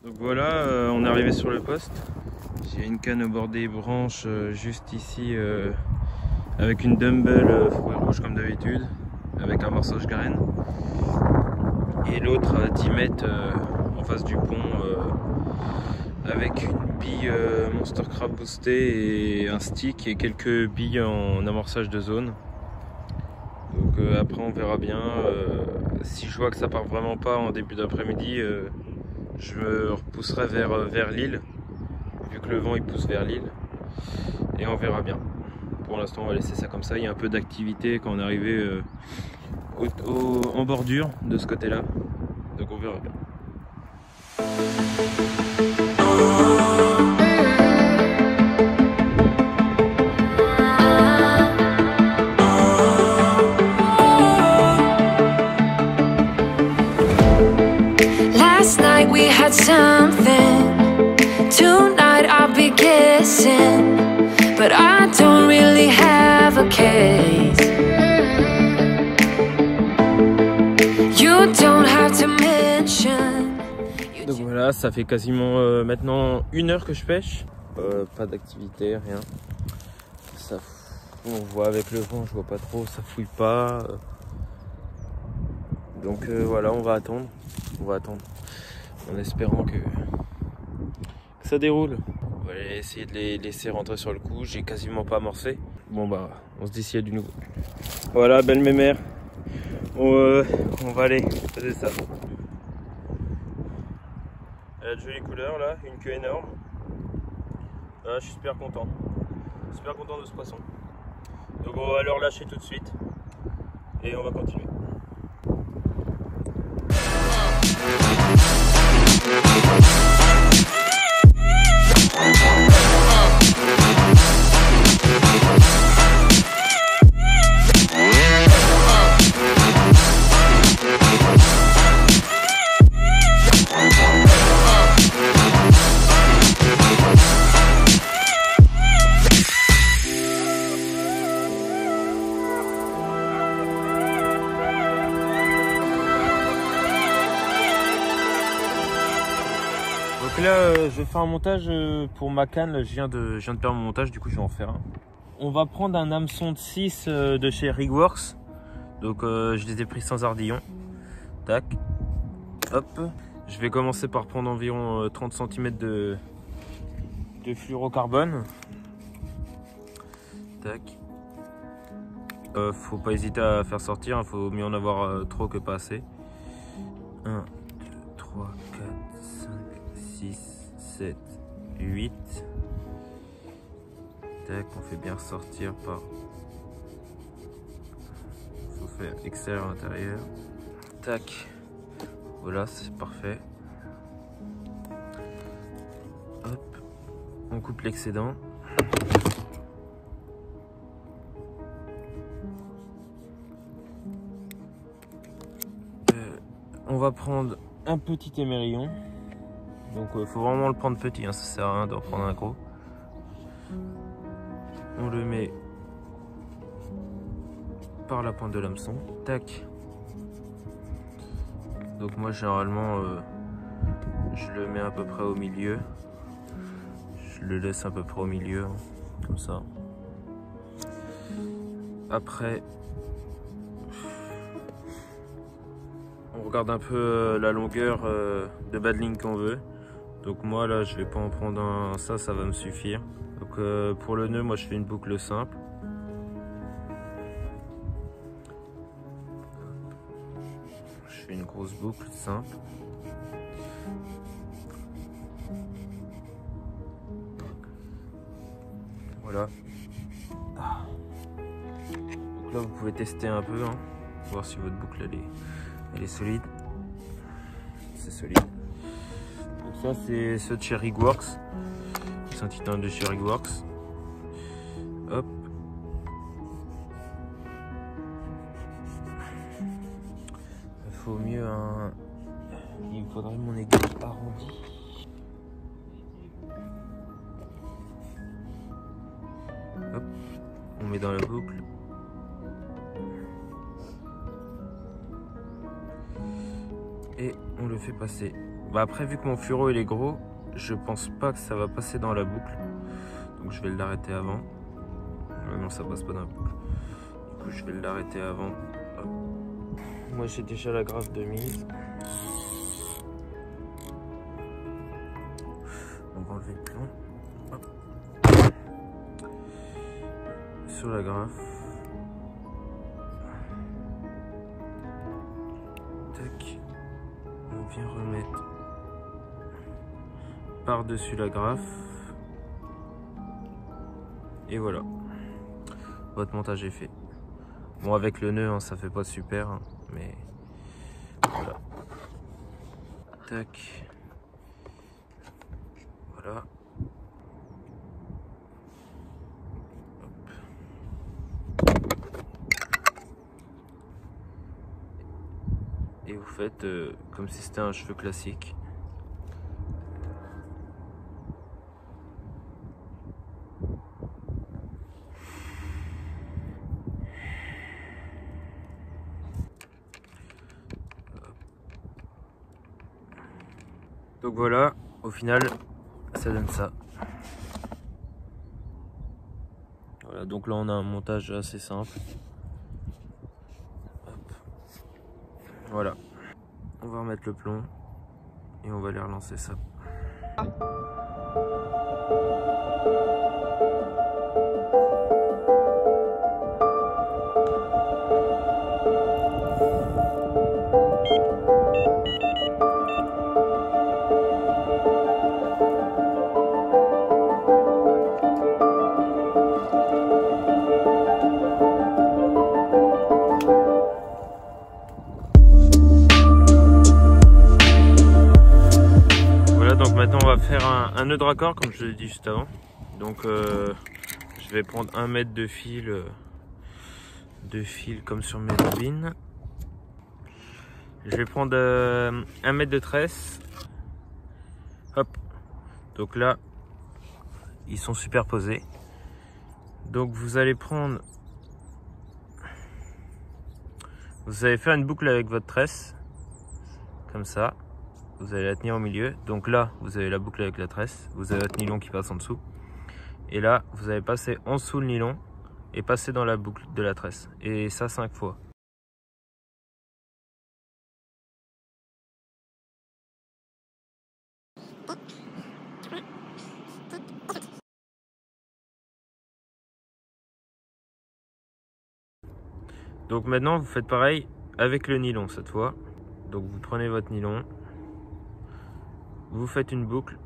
Donc voilà, on est arrivé sur le poste. J'ai une canne au bord des branches juste ici avec une dumbbell fouet rouge comme d'habitude, avec un morçage graine. Et l'autre à 10 mètres en face du pont avec une bille Monster Crab boostée et un stick et quelques billes en amorçage de zone. Donc après on verra bien. Si je vois que ça part vraiment pas en début d'après-midi, je me repousserai vers l'île, vu que le vent il pousse vers l'île, et on verra bien. Pour l'instant on va laisser ça comme ça. Il y a un peu d'activité quand on est arrivé en bordure de ce côté là, donc on verra bien. Last night we had something. Tonight I'll be guessing, but I don't really have a case. You don't have to mention. Donc voilà, ça fait quasiment maintenant 1 heure que je pêche. Pas d'activité, rien. Ça, on voit avec le vent, je vois pas trop, ça fouille pas. Donc voilà, on va attendre. On va attendre en espérant que ça déroule. On va essayer de les laisser rentrer sur le coup. J'ai quasiment pas amorcé. Bon bah, on se dit s'il y a du nouveau. Voilà, belle mémère. On va aller faisait ça. Elle a de jolies couleurs là, une queue énorme. Je suis super content. Super content de ce poisson. Donc on va le relâcher tout de suite. Et on va continuer. Donc là je vais faire un montage pour ma canne. Là, je viens de faire mon montage, du coup je vais en faire un. On va prendre un hameçon de 6 de chez Rigworks. Donc je les ai pris sans ardillon. Tac. Hop. Je vais commencer par prendre environ 30 cm de fluorocarbone. Tac. Faut pas hésiter à faire sortir, il faut mieux en avoir trop que pas assez. 1, 2, 3, 4, 5, 6, 7, 8. Tac, on fait bien ressortir par... faut faire extérieur intérieur. Tac. Voilà, c'est parfait. Hop. On coupe l'excédent. On va prendre un petit émerillon. Donc faut vraiment le prendre petit, hein, ça sert à rien d'en prendre un gros. On le met par la pointe de l'hameçon. Tac. Donc moi généralement je le mets à peu près au milieu. Je le laisse à peu près au milieu, hein, comme ça. Après on regarde un peu la longueur de bas de ligne qu'on veut. Donc moi là je vais pas en prendre un, ça va me suffire. Donc pour le nœud moi je fais une boucle simple. Je fais une grosse boucle simple. Voilà. Donc là vous pouvez tester un peu, hein, voir si votre boucle elle est solide. C'est solide. Donc ça c'est ce de chez Rigworks. C'est un titane de chez Rigworks. Hop. Il faut mieux un... Il me faudrait mon aiguille arrondie. Hop. On met dans la boucle. Et on le fait passer Bah après, vu que mon fluoro il est gros, je pense pas que ça va passer dans la boucle. Donc je vais l'arrêter avant. Non, ça passe pas dans la boucle. Du coup, je vais l'arrêter avant. Hop. Moi, j'ai déjà la graffe de mise. On va enlever le plomb. Hop. Sur la graffe. Tac. On vient remettre par-dessus la graffe. Et voilà. Votre montage est fait. Bon, avec le nœud, hein, ça fait pas super, hein, mais voilà. Tac. Voilà. Hop. Et vous faites comme si c'était un cheveu classique. Donc voilà, au final, ça donne ça. Voilà, donc là on a un montage assez simple. Hop. Voilà, on va remettre le plomb et on va aller relancer ça. Maintenant on va faire un nœud de raccord comme je l'ai dit juste avant. Donc je vais prendre 1 mètre de fil comme sur mes bobines. Je vais prendre 1 mètre de tresse. Hop. Donc là ils sont superposés. Donc vous allez prendre, vous allez faire une boucle avec votre tresse comme ça. Vous allez la tenir au milieu. Donc là, vous avez la boucle avec la tresse. Vous avez votre nylon qui passe en dessous. Et là, vous allez passer en dessous le nylon et passer dans la boucle de la tresse. Et ça 5 fois. Donc maintenant, vous faites pareil avec le nylon cette fois. Donc vous prenez votre nylon. Vous faites une boucle.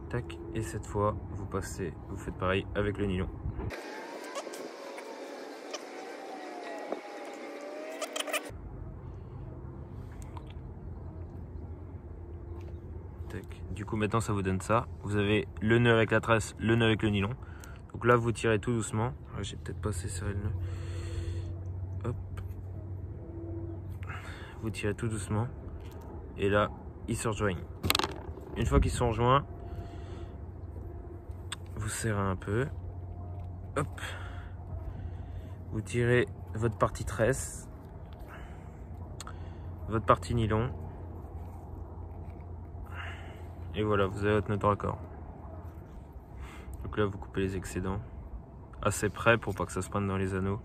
Tac. Et cette fois, vous passez, vous faites pareil avec le nylon. Tac. Du coup, maintenant, ça vous donne ça. Vous avez le nœud avec la tresse, le nœud avec le nylon. Donc là, vous tirez tout doucement. J'ai peut-être pas assez serré le nœud. Hop. Vous tirez tout doucement et là ils se rejoignent. Une fois qu'ils sont rejoints, vous serrez un peu, hop, vous tirez votre partie tresse, votre partie nylon et voilà, vous avez votre nœud de raccord. Donc là vous coupez les excédents assez près pour pas que ça se prenne dans les anneaux.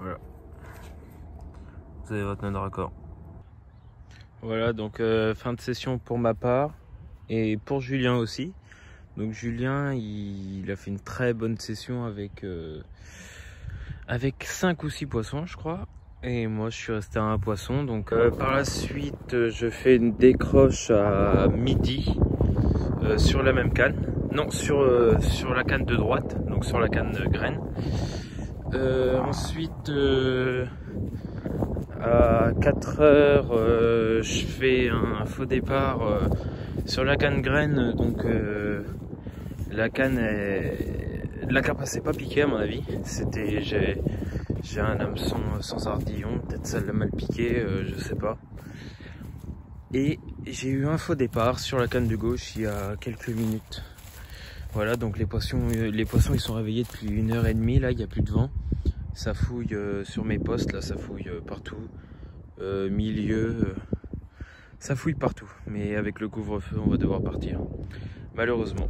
Voilà. Vous avez votre nœud de raccord. Voilà, donc fin de session pour ma part et pour Julien aussi. Donc Julien, il a fait une très bonne session avec 5 ou 6 poissons, je crois. Et moi, je suis resté à 1 poisson. Donc par la suite, je fais une décroche à midi sur la même canne. Non, sur la canne de droite, donc sur la canne graine. Ensuite, à 4 heures, je fais un faux départ sur la canne graine. Donc la canne la carapace n'est pas piquée à mon avis. J'ai un hameçon sans ardillon, peut-être ça l'a mal piqué, je sais pas. Et j'ai eu un faux départ sur la canne de gauche il y a quelques minutes. Voilà, donc les poissons ils sont réveillés depuis 1h30, là il n'y a plus de vent. Ça fouille sur mes postes, là, ça fouille partout. Milieu, ça fouille partout. Mais avec le couvre-feu, on va devoir partir. Malheureusement.